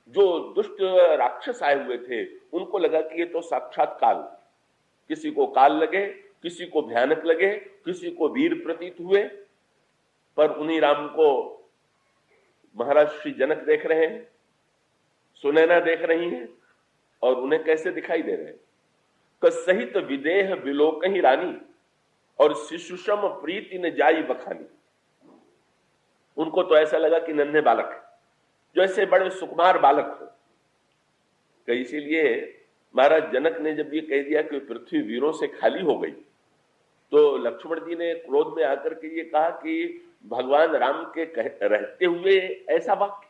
जो दुष्ट राक्षस आए हुए थे उनको लगा कि ये तो साक्षात काल, किसी को काल लगे, किसी को भयानक लगे, किसी को वीर प्रतीत हुए, पर उन्हीं राम को महाराज श्री जनक देख रहे हैं, सुनैना देख रही हैं, और उन्हें कैसे दिखाई दे रहे हैं? सहित विदेह विलोक ही रानी और शिशुषम प्रीति न जाई बखानी। उनको तो ऐसा लगा कि नन्हे बालक है, जैसे बड़े सुकुमार बालक हो। तो इसीलिए महाराज जनक ने जब ये कह दिया कि पृथ्वी वीरों से खाली हो गई, तो लक्ष्मण जी ने क्रोध में आकर के ये कहा कि भगवान राम के रहते हुए ऐसा वाक्य।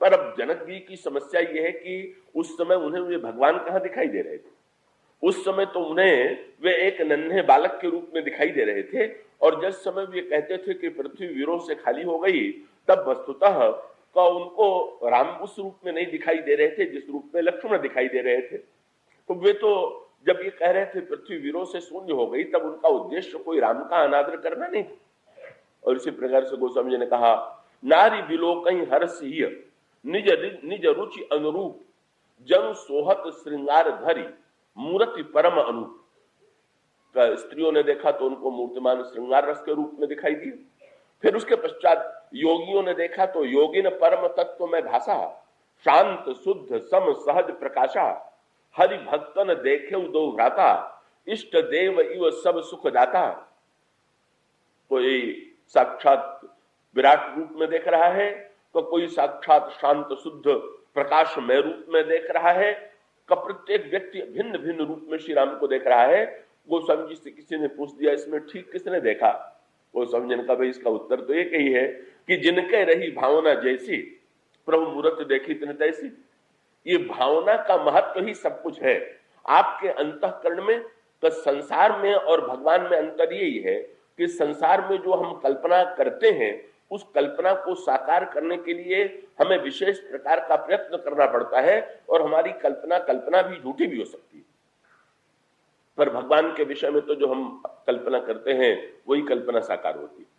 पर अब जनक जी की समस्या यह है कि उस समय उन्हें वे भगवान कहां दिखाई दे रहे थे? उस समय तो उन्हें वे एक नन्हे बालक के रूप में दिखाई दे रहे थे, और जिस समय वे कहते थे कि पृथ्वी वीरों से खाली हो गई, तब वस्तुतः का उनको राम उस रूप में नहीं दिखाई दे रहे थे जिस रूप में लक्ष्मण दिखाई दे रहे थे। तो वे तो जब ये कह रहे थे पृथ्वी वीरों से शून्य हो गई, तब उनका उद्देश्य कोई राम का अनादर करना नहीं। और इसी प्रकार से गोस्वामी जी ने कहा, नारी विलोक हर्षीय निज निज रुचि अनुरूप जन सोहत श्रृंगार धरी मूर्ति परम अनूप। स्त्रियों ने देखा तो उनको मूर्तिमान श्रृंगार रस के रूप में दिखाई दिए। फिर उसके पश्चात योगियों ने देखा तो योगिन परम तत्व में भाषा, शांत शुद्ध सम सहज प्रकाशा, हरि भक्तन देखे दो भ्राता, इष्ट देव इव सब सुख दाता। कोई साक्षात विराट रूप में देख रहा है, तो कोई साक्षात शांत शुद्ध प्रकाशमय रूप में देख रहा है, का प्रत्येक व्यक्ति भिन्न भिन्न रूप में श्री राम को देख रहा है। गोस्वामी जी से किसी ने पूछ दिया, इसमें ठीक किसने देखा? गोस्वामी जी ने कहा, भाई इसका उत्तर तो एक ही है कि जिनके रही भावना जैसी प्रभु मूर्त देखी तिन तैसी। ये भावना का महत्व ही सब कुछ है आपके अंतःकरण में। तो संसार में और भगवान में अंतर यही है कि संसार में जो हम कल्पना करते हैं, उस कल्पना को साकार करने के लिए हमें विशेष प्रकार का प्रयत्न करना पड़ता है, और हमारी कल्पना भी झूठी भी हो सकती है। पर भगवान के विषय में तो जो हम कल्पना करते हैं वही कल्पना साकार होती है।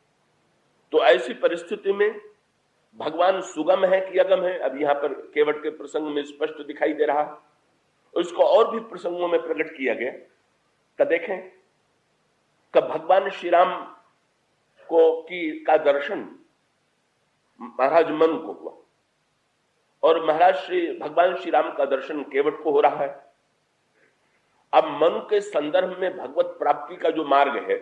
तो ऐसी परिस्थिति में भगवान सुगम है कि अगम है, अब यहां पर केवट के प्रसंग में स्पष्ट दिखाई दे रहा, और इसको और भी प्रसंगों में प्रकट किया गया। का देखें, कब भगवान श्री राम का दर्शन महाराज मन को हुआ, और भगवान श्री राम का दर्शन केवट को हो रहा है। अब मन के संदर्भ में भगवत प्राप्ति का जो मार्ग है,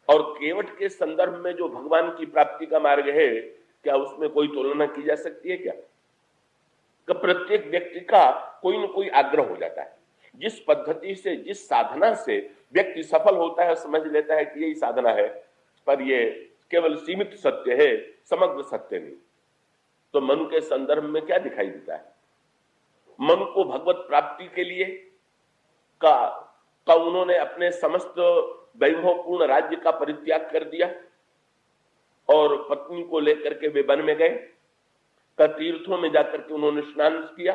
और केवट के संदर्भ में जो भगवान की प्राप्ति का मार्ग है, क्या उसमें कोई तुलना की जा सकती है क्या? कि प्रत्येक व्यक्ति का कोई न कोई आग्रह हो जाता है। जिस पद्धति से, जिस साधना से व्यक्ति सफल होता है, समझ लेता है कि यही साधना है, पर ये केवल सीमित सत्य है, समग्र सत्य नहीं। तो मन के संदर्भ में क्या दिखाई देता है? मन को भगवत प्राप्ति के लिए का उन्होंने अपने समस्त वैभवपूर्ण राज्य का परित्याग कर दिया, और पत्नी को लेकर के वे वन में गए। का तीर्थों में जाकर के उन्होंने स्नान किया,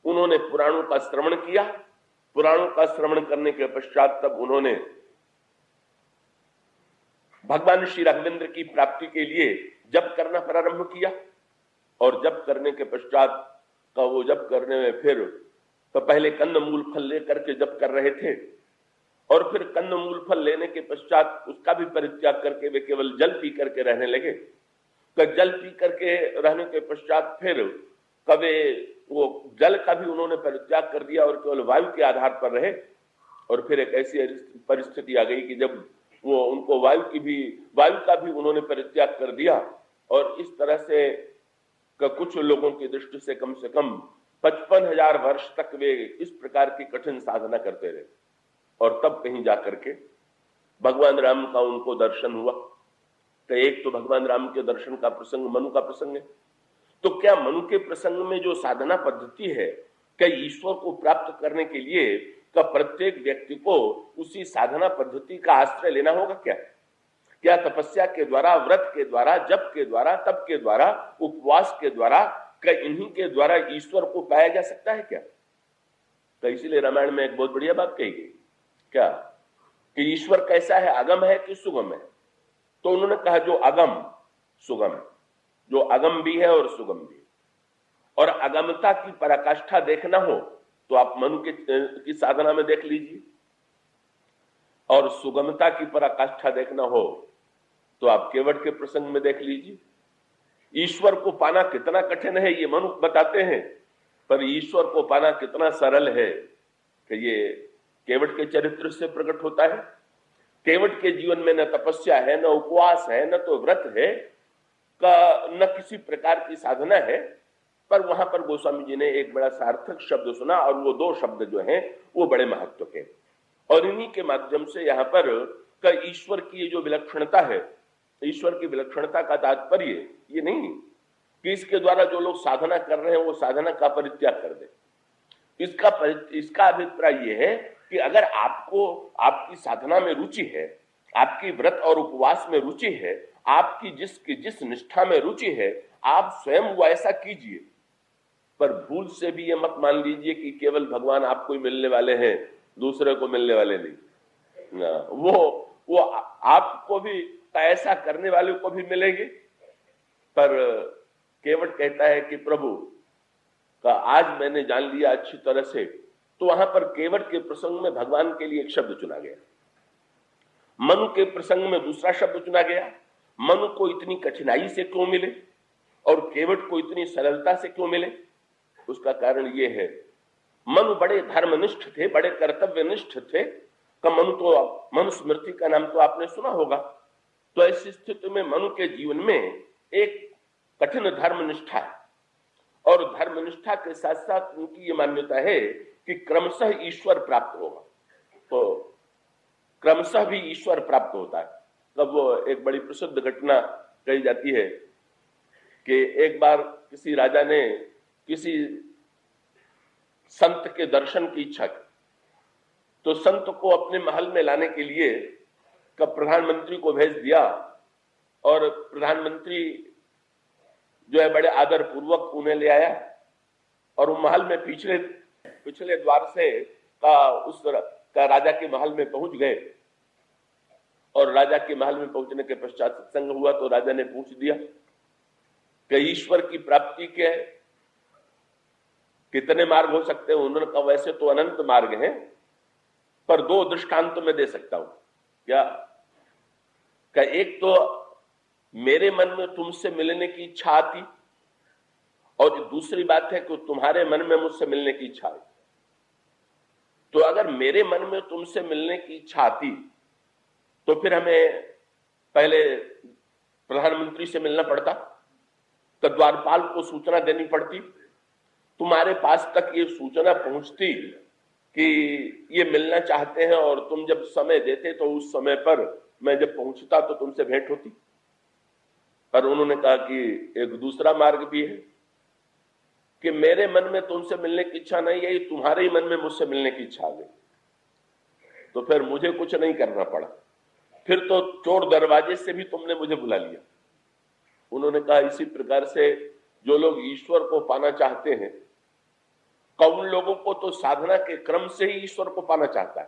उन्होंने पुराणों का श्रवण किया। पुराणों का श्रवण करने के पश्चात तब उन्होंने भगवान श्री राघवेंद्र की प्राप्ति के लिए जप करना प्रारंभ किया, और जप करने के पश्चात का वो जप करने में फिर तो पहले कंद मूल फल लेकर के जप कर रहे थे, और फिर कंद मूल फल लेने के पश्चात उसका भी परित्याग करके वे केवल जल पी करके रहने लगे। तो जल पी करके रहने के पश्चात फिर कभी वो जल का भी उन्होंने परित्याग कर दिया और केवल वायु के आधार पर रहे। और फिर एक ऐसी परिस्थिति आ गई कि जब वो उनको वायु का भी उन्होंने परित्याग कर दिया, और इस तरह से कुछ लोगों की दृष्टि से कम 55,000 वर्ष तक वे इस प्रकार की कठिन साधना करते रहे, और तब कहीं जाकर के भगवान राम का उनको दर्शन हुआ। तो एक तो भगवान राम के दर्शन का प्रसंग मनु का प्रसंग है। तो क्या मनु के प्रसंग में जो साधना पद्धति है, क्या ईश्वर को प्राप्त करने के लिए का प्रत्येक व्यक्ति को उसी साधना पद्धति का आश्रय लेना होगा क्या तपस्या के द्वारा, व्रत के द्वारा, जप के द्वारा, तप के द्वारा, उपवास के द्वारा, क्या इन्हीं के द्वारा ईश्वर को पाया जा सकता है क्या? तो इसीलिए रामायण में एक बहुत बढ़िया बात कही गई, क्या कि ईश्वर कैसा है, अगम है कि सुगम है? तो उन्होंने कहा जो अगम सुगम है, जो अगम भी है और सुगम भी है। और अगमता की पराकाष्ठा देखना हो तो आप मनु की साधना में देख लीजिए, और सुगमता की पराकाष्ठा देखना हो तो आप केवट के प्रसंग में देख लीजिए। ईश्वर को पाना कितना कठिन है ये मनु बताते हैं, पर ईश्वर को पाना कितना सरल है कि ये केवट के चरित्र से प्रकट होता है। केवट के जीवन में न तपस्या है, न उपवास है, न तो व्रत है, न किसी प्रकार की साधना है, पर वहां पर गोस्वामी जी ने एक बड़ा सार्थक शब्द सुना, और वो दो शब्द जो हैं वो बड़े महत्व के, और इन्हीं के माध्यम से यहाँ पर ईश्वर की ये जो विलक्षणता है, ईश्वर की विलक्षणता का तात्पर्य ये नहीं कि इसके द्वारा जो लोग साधना कर रहे हैं वो साधना का परित्याग कर दे। इसका अभिप्राय ये है कि अगर आपको आपकी साधना में रुचि है, आपकी व्रत और उपवास में रुचि है, आपकी जिस निष्ठा में रुचि है, आप स्वयं वो ऐसा कीजिए, पर भूल से भी ये मत मान लीजिए कि केवल भगवान आपको ही मिलने वाले हैं, दूसरे को मिलने वाले नहीं ना। वो आपको भी ऐसा करने वाले को भी मिलेंगे, पर केवट कहता है कि प्रभु का आज मैंने जान लिया अच्छी तरह से, तो वहां पर केवट के प्रसंग में भगवान के लिए एक शब्द चुना गया, मनु के प्रसंग में दूसरा शब्द चुना गया। मनु को इतनी कठिनाई से क्यों मिले और केवट को इतनी सरलता से क्यों मिले? उसका कारण ये है, मनु बड़े धर्मनिष्ठ थे, बड़े कर्तव्यनिष्ठ थे। मनुस्मृति का नाम तो आपने सुना होगा। तो ऐसी स्थिति में मनु के जीवन में एक कठिन धर्मनिष्ठा है, और धर्मनिष्ठा के साथ साथ उनकी ये मान्यता है कि क्रमशः ईश्वर प्राप्त होगा, तो क्रमशः भी ईश्वर प्राप्त होता है। तब वो एक बड़ी प्रसिद्ध घटना कही जाती है कि एक बार किसी राजा ने किसी संत के दर्शन की इच्छा की, तो संत को अपने महल में लाने के लिए प्रधानमंत्री को भेज दिया, और प्रधानमंत्री जो है बड़े आदर पूर्वक उन्हें ले आया, और वो महल में पिछले द्वार से राजा के महल में पहुंच गए। और राजा के महल में पहुंचने के पश्चात सत्संग हुआ, तो राजा ने पूछ दिया कि ईश्वर की प्राप्ति के कितने मार्ग हो सकते हैं? उन्होंने कहा वैसे तो अनंत मार्ग हैं, पर दो दृष्टांत मैं दे सकता हूं। क्या? एक तो मेरे मन में तुमसे मिलने की इच्छा आती, और दूसरी बात है कि तुम्हारे मन में मुझसे मिलने की इच्छा आई। तो अगर मेरे मन में तुमसे मिलने की इच्छा आती तो फिर हमें पहले प्रधानमंत्री से मिलना पड़ता, तो द्वारपाल को सूचना देनी पड़ती, तुम्हारे पास तक ये सूचना पहुंचती कि ये मिलना चाहते हैं, और तुम जब समय देते तो उस समय पर मैं जब पहुंचता तो तुमसे भेंट होती। पर उन्होंने कहा कि एक दूसरा मार्ग भी है कि मेरे मन में तुमसे मिलने की इच्छा नहीं है, तुम्हारे ही मन में मुझसे मिलने की इच्छा आ गई। तो फिर मुझे कुछ नहीं करना पड़ा, फिर तो चोर दरवाजे से भी तुमने मुझे बुला लिया। उन्होंने कहा इसी प्रकार से जो लोग ईश्वर को पाना चाहते हैं, उन लोगों को तो साधना के क्रम से ही ईश्वर को पाना चाहता है,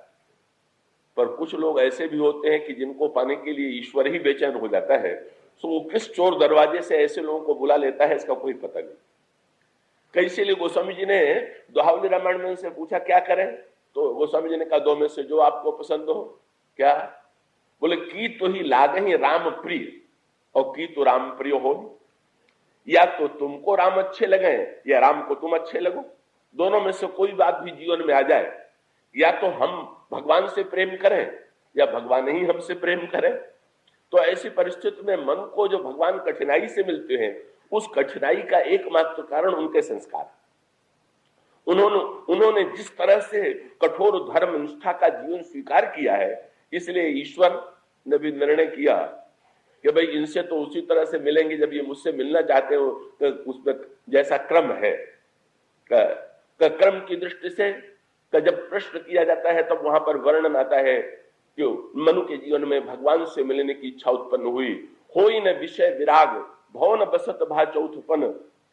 पर कुछ लोग ऐसे भी होते हैं कि जिनको पाने के लिए ईश्वर ही बेचैन हो जाता है। तो वो किस चोर दरवाजे से ऐसे लोगों को बुला लेता है इसका कोई पता नहीं। कैसे लिए गोस्वामी जी ने दोहावली रामायण में से पूछा क्या करें, तो गोस्वामी जी ने कहा दो में से जो आपको पसंद हो। क्या? बोले की तो ही लागे ही राम प्रिय, और की तो राम प्रिय हो, या तो तुमको राम अच्छे लगे या राम को तुम अच्छे लगो। दोनों में से कोई बात भी जीवन में आ जाए, या तो हम भगवान से प्रेम करें या भगवान ही हमसे प्रेम करें। तो ऐसी परिस्थिति में मन को जो भगवान कठिनाई से मिलते हैं, उस कठिनाई का एकमात्र कारण उनके संस्कार। उन्होंने जिस तरह से कठोर धर्म निष्ठा का जीवन स्वीकार किया है, इसलिए ईश्वर ने भी निर्णय किया कि भाई इनसे तो उसी तरह से मिलेंगे जब ये मुझसे मिलना चाहते हो, तो उसमें जैसा क्रम है क्रम की दृष्टि से जब प्रश्न किया जाता है तब वहां पर वर्णन आता है कि मनु के जीवन में भगवान से मिलने की इच्छा उत्पन्न हुई। होई न विषय विराग भवन बसत भा चौथपन,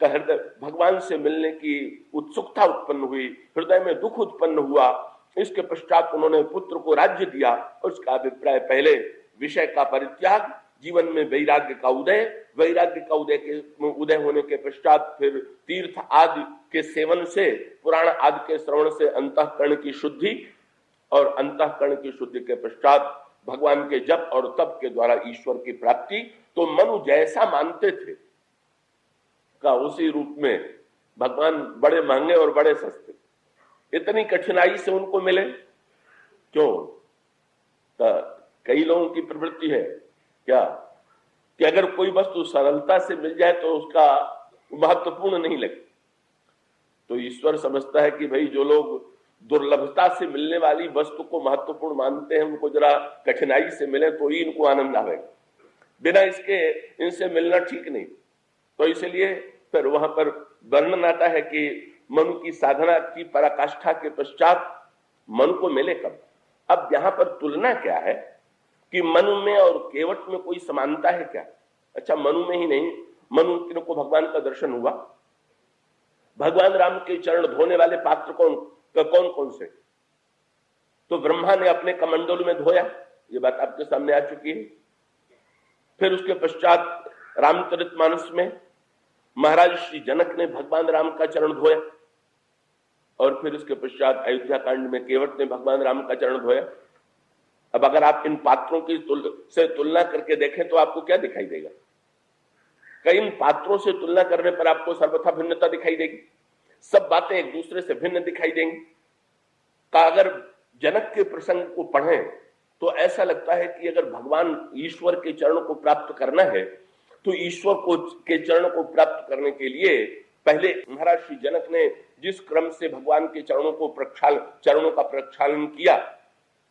हृदय भगवान से मिलने की उत्सुकता उत्पन्न हुई, हृदय में दुख उत्पन्न हुआ। इसके पश्चात उन्होंने पुत्र को राज्य दिया, और उसका अभिप्राय पहले विषय का परित्याग, जीवन में वैराग्य का उदय, वैराग्य का उदय होने के पश्चात फिर तीर्थ आदि के सेवन से, पुराण आदि के श्रवण से अंतःकरण की शुद्धि, और अंतःकरण की शुद्धि के पश्चात भगवान के जप और तप के द्वारा ईश्वर की प्राप्ति। तो मनु जैसा मानते थे का उसी रूप में भगवान बड़े महंगे और बड़े सस्ते, इतनी कठिनाई से उनको मिले क्यों? तो कई लोगों की प्रवृत्ति है क्या कि अगर कोई वस्तु सरलता से मिल जाए तो उसका महत्वपूर्ण नहीं लगे। तो ईश्वर समझता है कि भाई जो लोग दुर्लभता से मिलने वाली वस्तु को महत्वपूर्ण मानते हैं, उनको जरा कठिनाई से मिले तो ही इनको आनंद आवेगा, बिना इसके इनसे मिलना ठीक नहीं। तो इसलिए फिर वहां पर वर्णन आता है कि मनु की साधना की पराकाष्ठा के पश्चात मन को मिले कब। अब यहां पर तुलना क्या है कि मनु में और केवट में कोई समानता है क्या? अच्छा, मनु में ही नहीं, मनु को भगवान का दर्शन हुआ। भगवान राम के चरण धोने वाले पात्र कौन कौन से? तो ब्रह्मा ने अपने कमंडलू में धोया, ये बात आपके सामने आ चुकी है। फिर उसके पश्चात रामचरितमानस में महाराज श्री जनक ने भगवान राम का चरण धोया, और फिर उसके पश्चात अयोध्या कांड में केवट ने भगवान राम का चरण धोया। अब अगर आप इन पात्रों की से तुलना करके देखें तो आपको क्या दिखाई देगा? कई इन पात्रों से तुलना करने पर आपको सर्वथा भिन्नता दिखाई देगी, सब बातें एक दूसरे से भिन्न दिखाई देंगी। का अगर जनक के प्रसंग को पढ़ें तो ऐसा लगता है कि अगर भगवान ईश्वर के चरणों को प्राप्त करना है तो ईश्वर को के चरणों को प्राप्त करने के लिए पहले महाराज श्री जनक ने जिस क्रम से भगवान के चरणों का प्रक्षालन किया,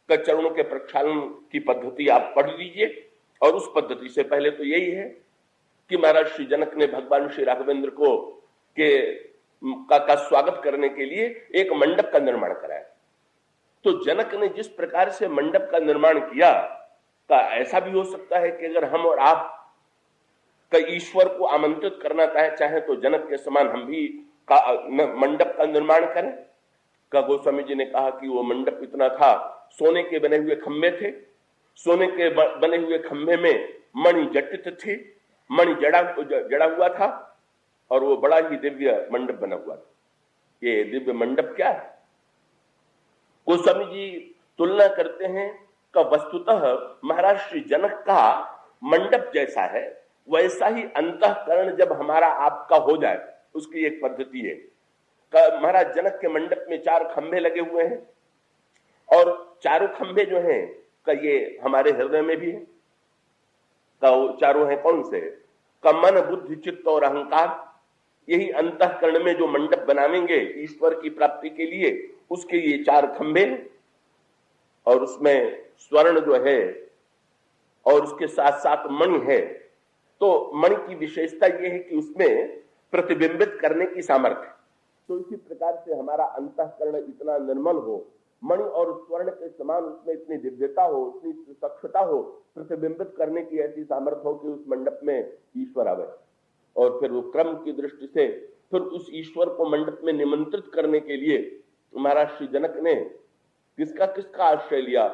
चरणों के प्रक्षालन की पद्धति आप पढ़ लीजिए। और उस पद्धति से पहले तो यही है कि महाराज श्री जनक ने भगवान श्री राघवेंद्र को का स्वागत करने के लिए एक मंडप का निर्माण कराया। तो जनक ने जिस प्रकार से मंडप का निर्माण किया, का ऐसा भी हो सकता है कि अगर हम और आप का ईश्वर को आमंत्रित करना चाहे तो जनक के समान हम भी मंडप का निर्माण करें। का गोस्वामी जी ने कहा कि वो मंडप इतना था, सोने के बने हुए खंभे थे, सोने के बने हुए खंभे में मणि जटित थी, मणि जड़ा हुआ था, और वो बड़ा ही दिव्य मंडप बना हुआ था। ये दिव्य मंडप क्या है? गोस्वामी जी तुलना करते हैं का वस्तुतः महाराज श्री जनक का मंडप जैसा है वैसा ही अंतःकरण जब हमारा आपका हो जाए उसकी एक पद्धति है। महाराज जनक के मंडप में 4 खंभे लगे हुए हैं, और चारों खंभे जो हैं का ये हमारे हृदय में भी है। का वो चारों हैं कौन से? का मन, बुद्धि, चित्त और अहंकार। यही अंतःकरण में जो मंडप बनावेंगे ईश्वर की प्राप्ति के लिए, उसके ये 4 खंभे, और उसमें स्वर्ण जो है और उसके साथ साथ मणि है। तो मणि की विशेषता यह है कि उसमें प्रतिबिंबित करने की सामर्थ्य। तो इसी प्रकार से हमारा अंतःकरण इतना निर्मल हो, मणि और स्वर्ण के समान उसमें इतनी दिव्यता हो, इतनी सक्षता हो, प्रतिबिंबित करने की ऐसी सामर्थ्य हो कि उस मंडप में ईश्वर आवे। और फिर वो क्रम की दृष्टि से फिर उस ईश्वर को मंडप में निमंत्रित करने के लिए महाराज श्री जनक ने किसका आश्रय लिया?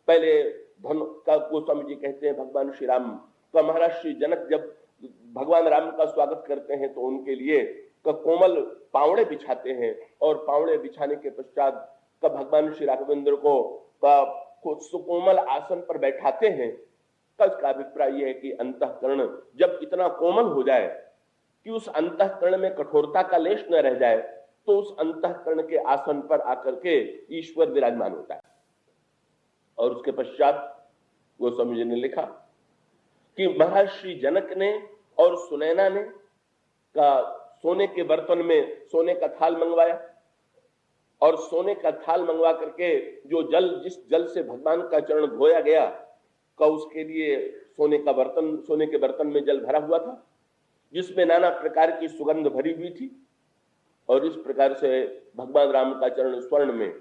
पहले धन का गोस्वामी जी कहते हैं भगवान श्री राम का महाराज श्री जनक जब भगवान राम का स्वागत करते हैं तो उनके लिए कोमल पावड़े बिछाते हैं, और पावड़े बिछाने के पश्चात का भगवान श्री राघवेंद्र को सुकोमल आसन पर बैठाते हैं। का अभिप्राय यह है कि अंतःकरण जब इतना कोमल हो जाए कि उस अंतःकरण में कठोरता का लेश न रह जाए, तो उस अंतःकरण के आसन पर आकर के ईश्वर विराजमान होता है। और उसके पश्चात गोस्वामी जी ने लिखा कि महाराज श्री जनक ने और सुनैना ने का सोने के बर्तन में सोने का थाल मंगवाया, और सोने का थाल मंगवा करके जो जिस जल से भगवान का चरण धोया गया का उसके लिए सोने के बर्तन में जल भरा हुआ था, जिसमें नाना प्रकार की सुगंध भरी हुई थी। और इस प्रकार से भगवान राम का चरण स्वर्ण में।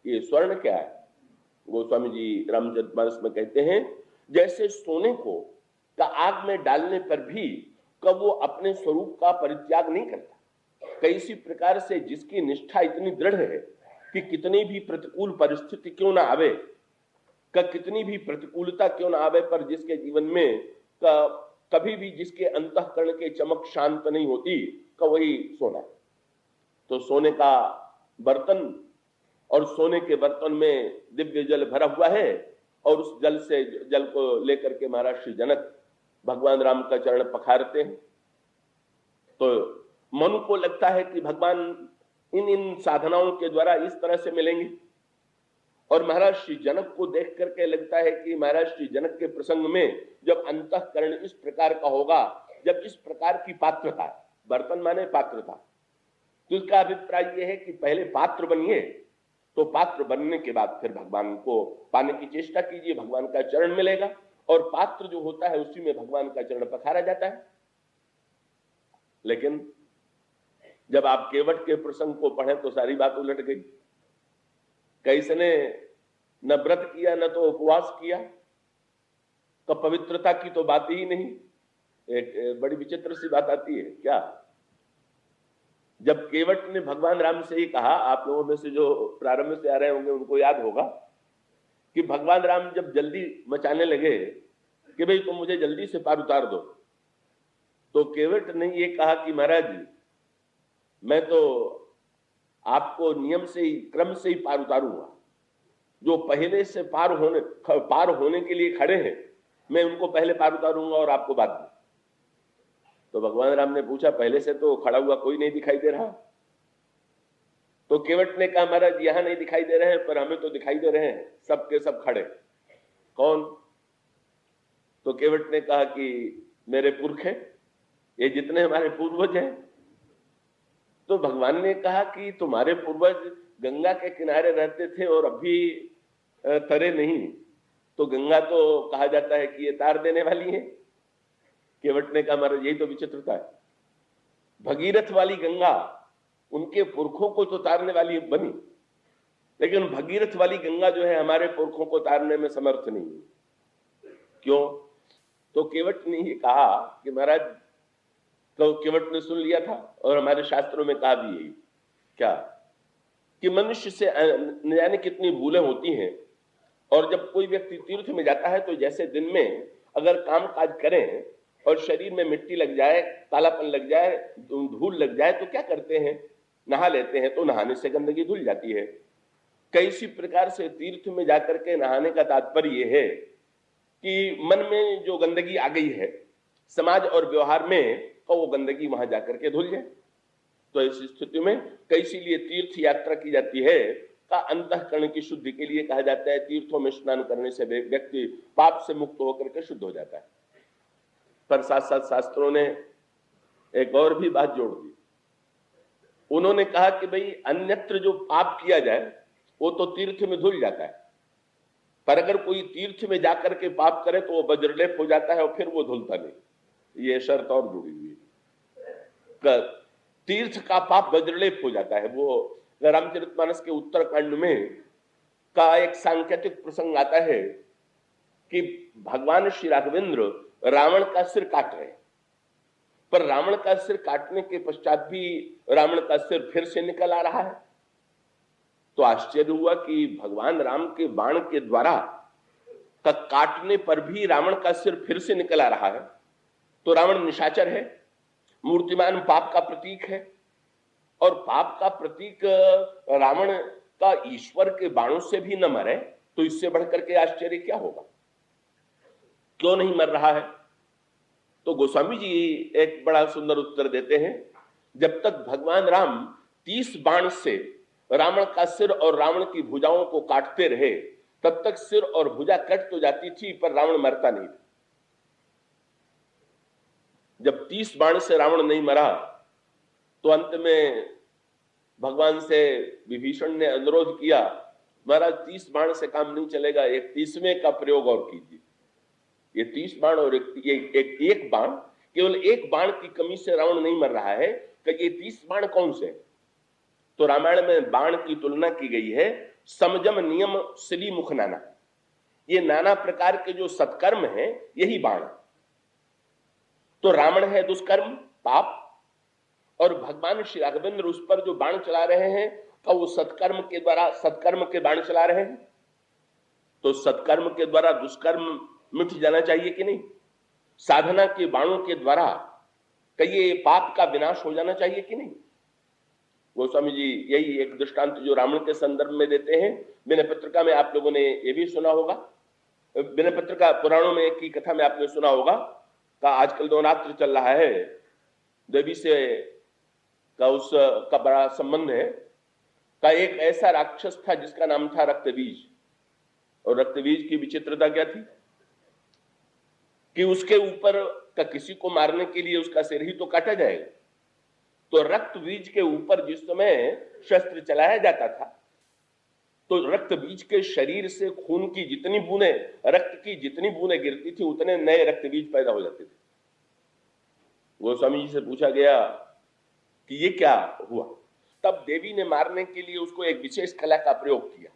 ये स्वर्ण क्या है? गोस्वामी जी रामचरितमानस में कहते हैं जैसे सोने को का आग में डालने पर भी कब वो अपने स्वरूप का परित्याग नहीं करता, कैसी प्रकार से जिसकी निष्ठा इतनी दृढ़ है कि कितनी भी प्रतिकूल परिस्थिति क्यों ना आवे, कितनी भी प्रतिकूलता क्यों ना आवे, पर जिसके जीवन में कभी भी जिसके अंतःकरण के चमक शांत नहीं होती का वही सोना है। तो सोने का बर्तन और सोने के बर्तन में दिव्य जल भरा हुआ है और उस जल को लेकर के महाराज श्री जनक भगवान राम का चरण पखारते हैं। तो मनु को लगता है कि भगवान इन साधनाओं के द्वारा इस तरह से मिलेंगे, और महाराज श्री जनक को देख करके लगता है कि महाराज श्री जनक के प्रसंग में जब अंतःकरण इस प्रकार का होगा, जब इस प्रकार की पात्रता, बर्तन माने पात्रता, तो इसका अभिप्राय यह है कि पहले पात्र बनिए, तो पात्र बनने के बाद फिर भगवान को पाने की चेष्टा कीजिए, भगवान का चरण मिलेगा, और पात्र जो होता है उसी में भगवान का चरण पखारा जाता है। लेकिन जब आप केवट के प्रसंग को पढ़ें तो सारी बात उलट गई। कैसे ने न व्रत किया न तो उपवास किया, तो पवित्रता की तो बात ही नहीं। एक बड़ी विचित्र सी बात आती है क्या, जब केवट ने भगवान राम से ही कहा, आप लोगों में से जो प्रारंभ से आ रहे होंगे उनको याद होगा कि भगवान राम जब जल्दी मचाने लगे कि भाई तुम मुझे जल्दी से पार उतार दो, तो केवट ने ये कहा कि महाराज मैं तो आपको नियम से ही, क्रम से ही पार उतारूंगा। जो पहले से पार होने के लिए खड़े हैं मैं उनको पहले पार उतारूंगा और आपको बाद में। तो भगवान राम ने पूछा, पहले से तो खड़ा हुआ कोई नहीं दिखाई दे रहा। तो केवट ने कहा, महाराज यहां नहीं दिखाई दे रहे हैं पर हमें तो दिखाई दे रहे हैं, सब के सब खड़े। कौन? तो केवट ने कहा कि मेरे पुरख हैं, ये जितने हमारे पूर्वज हैं। तो भगवान ने कहा कि तुम्हारे पूर्वज गंगा के किनारे रहते थे और अभी तरे नहीं, तो गंगा तो कहा जाता है कि ये तार देने वाली है। केवट ने कहा, महाराज यही तो विचित्रता है, भगीरथ वाली गंगा उनके पुरखों को तो तारने वाली बनी, लेकिन भगीरथ वाली गंगा जो है हमारे पुरखों को तारने में समर्थ नहीं है। क्यों? तो केवट ने ये कहा कि महाराज, तो केवट ने सुन लिया था और हमारे शास्त्रों में कहा भी यही क्या कि मनुष्य से न जाने कितनी भूलें होती हैं, और जब कोई व्यक्ति तीर्थ में जाता है तो जैसे दिन में अगर काम काज करें और शरीर में मिट्टी लग जाए, कालापन लग जाए, धूल लग जाए तो क्या करते हैं, नहा लेते हैं, तो नहाने से गंदगी धुल जाती है। कैसी प्रकार से तीर्थ में जाकर के नहाने का तात्पर्य यह है कि मन में जो गंदगी आ गई है समाज और व्यवहार में, तो वो गंदगी वहां जाकर के धुल जाए। तो इस स्थिति में कैसी लिए तीर्थ यात्रा की जाती है का अंतःकरण की शुद्धि के लिए कहा जाता है। तीर्थों में स्नान करने से व्यक्ति पाप से मुक्त होकर के शुद्ध हो जाता है। पर साथ साथ शास्त्रों ने एक और भी बात जोड़ दी। उन्होंने कहा कि भाई अन्यत्र जो पाप किया जाए वो तो तीर्थ में धुल जाता है, पर अगर कोई तीर्थ में जाकर के पाप करे तो वो वज्रलेप हो जाता है और फिर वो धुलता नहीं। ये शर्त और जुड़ी हुई है, तीर्थ का पाप वज्रलेप हो जाता है। वो रामचरितमानस के उत्तरकांड में का एक सांकेतिक प्रसंग आता है कि भगवान श्री राघवेंद्र रावण का सिर काट रहे, पर रावण का सिर काटने के पश्चात भी रावण का सिर फिर से निकल आ रहा है। तो आश्चर्य हुआ कि भगवान राम के बाण के द्वारा का काटने पर भी रावण का सिर फिर से निकल आ रहा है। तो रावण निशाचर है, मूर्तिमान पाप का प्रतीक है, और पाप का प्रतीक रावण का ईश्वर के बाणों से भी न मरे तो इससे बढ़कर के आश्चर्य क्या होगा? क्यों नहीं मर रहा है? तो गोस्वामी जी एक बड़ा सुंदर उत्तर देते हैं, जब तक भगवान राम 30 बाण से रावण का सिर और रावण की भुजाओं को काटते रहे तब तक सिर और भुजा कट तो जाती थी पर रावण मरता नहीं था। जब 30 बाण से रावण नहीं मरा तो अंत में भगवान से विभीषण ने अनुरोध किया, महाराज 30 बाण से काम नहीं चलेगा, एक 30वें का प्रयोग और कीजिए। ये 30 बाण और एक बाण, केवल एक बाण की कमी से रावण नहीं मर रहा है कि ये 30 बाण कौन से? तो रामायण में बाण की तुलना की गई है समजम नियम श्री मुख नाना। ये नाना प्रकार के जो सत्कर्म हैं यही बाण। तो रावण है दुष्कर्म पाप, और भगवान श्री राघवेंद्र उस पर जो बाण चला रहे हैं तो वो सत्कर्म के द्वारा सत्कर्म के बाण चला रहे हैं। तो सत्कर्म के द्वारा दुष्कर्म मिट जाना चाहिए कि नहीं? साधना के बाणों के द्वारा कई ये पाप का विनाश हो जाना चाहिए कि नहीं? गोस्वामी जी यही एक दृष्टांत जो रावण के संदर्भ में देते हैं। विनय पत्रिका में आप लोगों ने ये भी सुना होगा, विनय पत्रिका पुराणों में की कथा में आपने सुना होगा का आजकल नवरात्र चल रहा है, देवी से का उसका बड़ा संबंध है। का एक ऐसा राक्षस था जिसका नाम था रक्तबीज, और रक्तबीज की विचित्रता क्या थी कि उसके ऊपर का किसी को मारने के लिए उसका सिर ही तो काटा जाएगा। तो रक्त बीज के ऊपर जिस समय शस्त्र चलाया जाता था तो रक्त बीज के शरीर से खून की जितनी बूंदें, रक्त की जितनी बूंदें गिरती थी उतने नए रक्त बीज पैदा हो जाते थे। गोस्वामी जी से पूछा गया कि ये क्या हुआ? तब देवी ने मारने के लिए उसको एक विशेष कला का प्रयोग किया,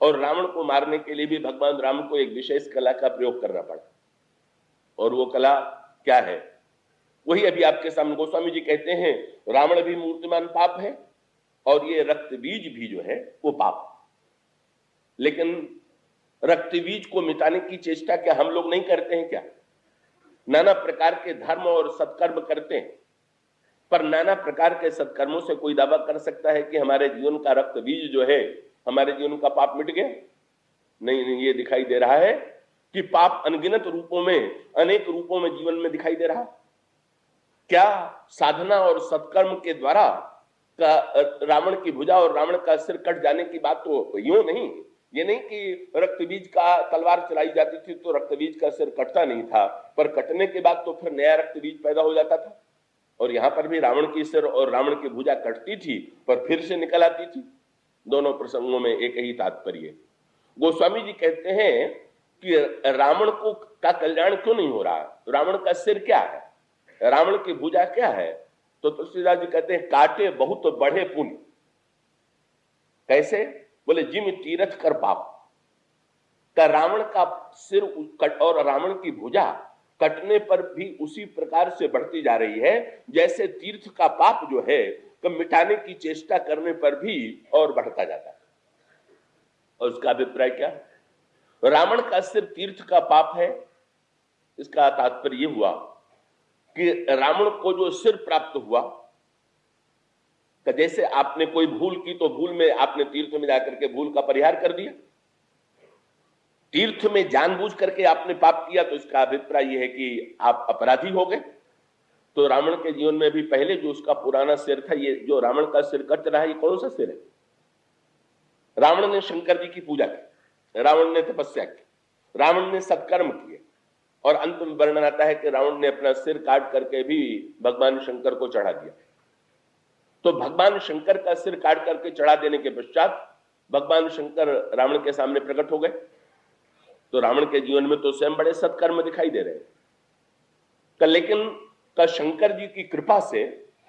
और रावण को मारने के लिए भी भगवान राम को एक विशेष कला का प्रयोग करना पड़ा। और वो कला क्या है? वही अभी आपके सामने गोस्वामी जी कहते हैं, रावण भी मूर्तिमान पाप है और ये रक्त बीज भी जो है वो पाप। लेकिन रक्त बीज को मिटाने की चेष्टा क्या हम लोग नहीं करते हैं क्या? नाना प्रकार के धर्म और सत्कर्म करते हैं, पर नाना प्रकार के सत्कर्मों से कोई दावा कर सकता है कि हमारे जीवन का रक्त बीज जो है, हमारे जीवन का पाप मिट गया? नहीं, ये दिखाई दे रहा है कि पाप अनगिनत रूपों में, अनेक रूपों में जीवन में दिखाई दे रहा। क्या साधना और सत्कर्म के द्वारा रावण की भुजा और रावण का सिर कट जाने की बात तो यूं नहीं, ये नहीं कि रक्तबीज का तलवार चलाई जाती थी तो रक्तबीज का सिर कटता नहीं था, पर कटने के बाद तो फिर नया रक्तबीज पैदा हो जाता था। और यहां पर भी रावण की सिर और रावण की भुजा कटती थी पर फिर से निकल आती थी। दोनों प्रसंगों में एक ही तात्पर्य। गोस्वामी जी कहते हैं कि रावण को का कल्याण क्यों नहीं हो रहा? रावण का सिर क्या है, रावण की भुजा क्या है? तो तुलसीदास जी कहते हैं, काटे बहुत बढ़े पुण्य। कैसे? बोले जिम तीरथ कर पाप। का रावण का सिर और रावण की भुजा कटने पर भी उसी प्रकार से बढ़ती जा रही है जैसे तीर्थ का पाप जो है मिटाने की चेष्टा करने पर भी और बढ़ता जाता है। और उसका अभिप्राय क्या? रावण का सिर तीर्थ का पाप है, इसका तात्पर्य हुआ कि रावण को जो सिर प्राप्त हुआ, जैसे आपने कोई भूल की तो भूल में आपने तीर्थ में जाकर के भूल का परिहार कर दिया। तीर्थ में जानबूझ करके आपने पाप किया तो इसका अभिप्राय यह है कि आप अपराधी हो गए। तो रावण के जीवन में भी पहले जो उसका पुराना सिर था, ये जो रावण का सिर कट रहा है, ये कौन सा सिर है? रावण ने शंकर जी की पूजा की, रावण ने तपस्या की, रावण ने सत्कर्म किए, और अंत में वर्णन आता है कि रावण ने अपना सिर काट करके भी भगवान शंकर को चढ़ा दिया। तो भगवान शंकर का सिर काट करके चढ़ा देने के पश्चात भगवान शंकर रावण के सामने प्रकट हो गए। तो रावण के जीवन में तो स्वयं बड़े सत्कर्म दिखाई दे रहे हैं, लेकिन शंकर जी की कृपा से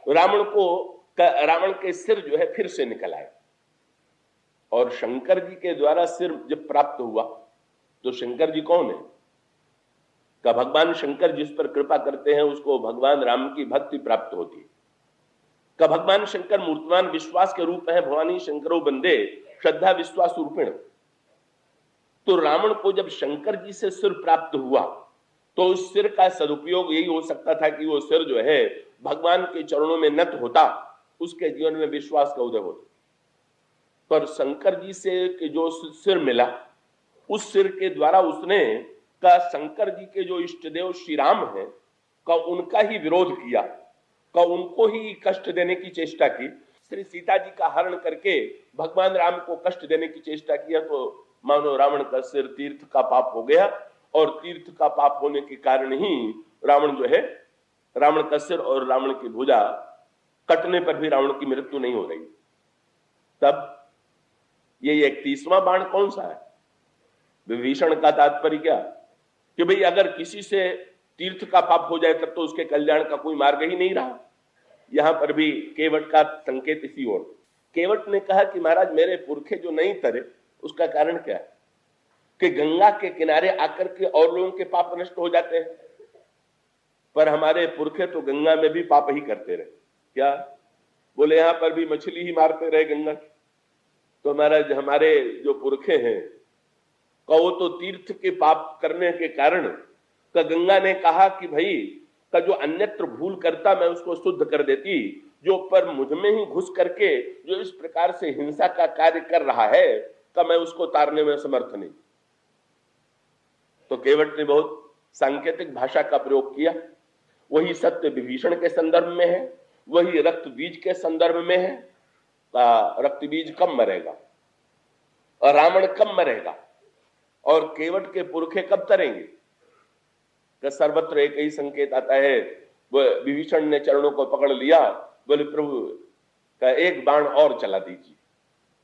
रावण के सिर जो है फिर से निकल आए। और शंकर जी के द्वारा सिर जब प्राप्त हुआ तो शंकर जी कौन है? का भगवान शंकर जिस पर कृपा करते हैं उसको भगवान राम की भक्ति प्राप्त होती है। का भगवान शंकर मूर्तिमान विश्वास के रूप है, भवानी शंकरो बंदे श्रद्धा विश्वास रूपिण। तो रावण को जब शंकर जी से सिर प्राप्त हुआ तो उस सिर का सदुपयोग यही हो सकता था कि वो सिर जो है भगवान के चरणों में नत होता, उसके जीवन में विश्वास का उदय होता। पर शंकर जी से जो सिर मिला, उस सिर के द्वारा उसने का शंकर जी के जो इष्ट देव श्री राम है का उनका ही विरोध किया, का उनको ही कष्ट देने की चेष्टा की। श्री सीता जी का हरण करके भगवान राम को कष्ट देने की चेष्टा किया। तो मानो रावण का सिर तीर्थ का पाप हो गया, और तीर्थ का पाप होने के कारण ही रावण जो है, रावण का सिर और रावण की भुजा कटने पर भी रावण की मृत्यु नहीं हो रही। तब ये 31वां बाण कौन सा है? विभीषण का तात्पर्य क्या कि भाई अगर किसी से तीर्थ का पाप हो जाए तब तो उसके कल्याण का कोई मार्ग ही नहीं रहा। यहां पर भी केवट का संकेत इसी ओर। केवट ने कहा कि महाराज मेरे पुरखे जो नहीं तरे उसका कारण क्या है कि गंगा के किनारे आकर के और लोगों के पाप नष्ट हो जाते हैं, पर हमारे पुरखे तो गंगा में भी पाप ही करते रहे। क्या? बोले यहां पर भी मछली ही मारते रहे गंगा की। तो महाराज हमारे जो पुरखे हैं वो तो तीर्थ के पाप करने के कारण का गंगा ने कहा कि भाई का जो अन्यत्र भूल करता मैं उसको शुद्ध कर देती, जो पर मुझ में ही घुस करके जो इस प्रकार से हिंसा का कार्य कर रहा है का मैं उसको तारने में समर्थ नहीं। तो केवट ने बहुत सांकेतिक भाषा का प्रयोग किया। वही सत्य विभीषण के संदर्भ में है, वही रक्त बीज के संदर्भ में है। रक्त बीज कब मरेगा और रावण कब मरेगा और केवट के पुरखे कब तरेंगे? सर्वत्र एक ही संकेत आता है। विभीषण ने चरणों को पकड़ लिया, बोले प्रभु का एक बाण और चला दीजिए।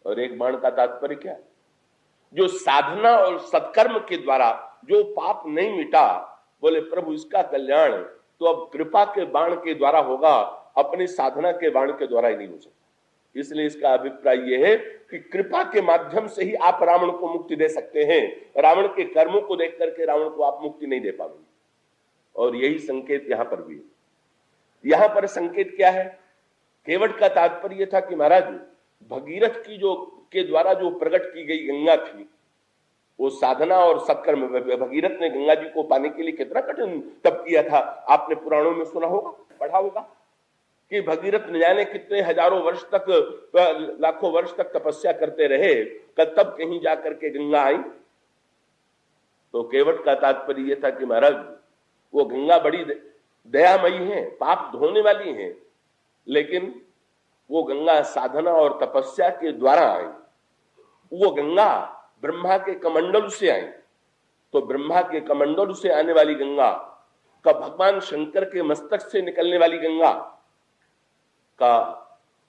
और एक बाण का तात्पर्य क्या? जो साधना और सत्कर्म के द्वारा जो पाप नहीं मिटा, बोले प्रभु इसका कल्याण तो अब कृपा के बाण के द्वारा होगा, अपनी साधना के बाण के द्वारा ही नहीं हो सकता। इसलिए इसका अभिप्राय यह है कि कृपा के माध्यम से ही आप रावण को मुक्ति दे सकते हैं। रावण के कर्मों को देख करके रावण को आप मुक्ति नहीं दे पाएंगे। और यही संकेत यहां पर भी है। यहां पर संकेत क्या है? केवट का तात्पर्य था कि महाराज भगीरथ की जो के द्वारा जो प्रकट की गई गंगा थी, वो साधना और सत्कर्म। भगीरथ ने गंगा जी को पाने के लिए कितना कठिन तप किया था, आपने पुराणों में सुना होगा, पढ़ा होगा कि भगीरथ न जाने कितने हजारों वर्ष तक, लाखों वर्ष तक तपस्या करते रहे, तब कहीं जाकर के गंगा आई। तो केवट का तात्पर्य यह था कि महाराज वो गंगा बड़ी दयामयी है, पाप धोने वाली है, लेकिन वो गंगा साधना और तपस्या के द्वारा आई। वो गंगा ब्रह्मा के कमंडल से आई। तो ब्रह्मा के कमंडल से आने वाली गंगा का, भगवान शंकर के मस्तक से निकलने वाली गंगा का,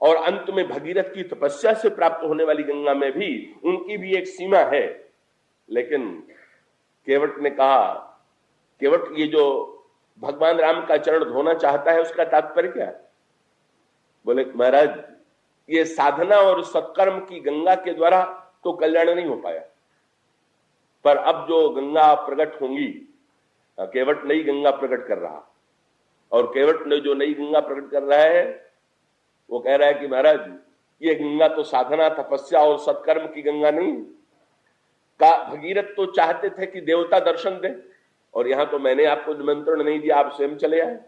और अंत में भगीरथ की तपस्या से प्राप्त होने वाली गंगा में भी उनकी भी एक सीमा है। लेकिन केवट ने कहा, केवट ये जो भगवान राम का चरण धोना चाहता है उसका तात्पर्य क्या है? बोले महाराज ये साधना और सत्कर्म की गंगा के द्वारा तो कल्याण नहीं हो पाया, पर अब जो गंगा प्रकट होंगी, केवट नई गंगा प्रकट कर रहा, और केवट ने जो नई गंगा प्रकट कर रहा है वो कह रहा है कि महाराज ये गंगा तो साधना तपस्या और सत्कर्म की गंगा नहीं का। भगीरथ तो चाहते थे कि देवता दर्शन दे, और यहां तो मैंने आपको निमंत्रण नहीं दिया, आप स्वयं चले आए।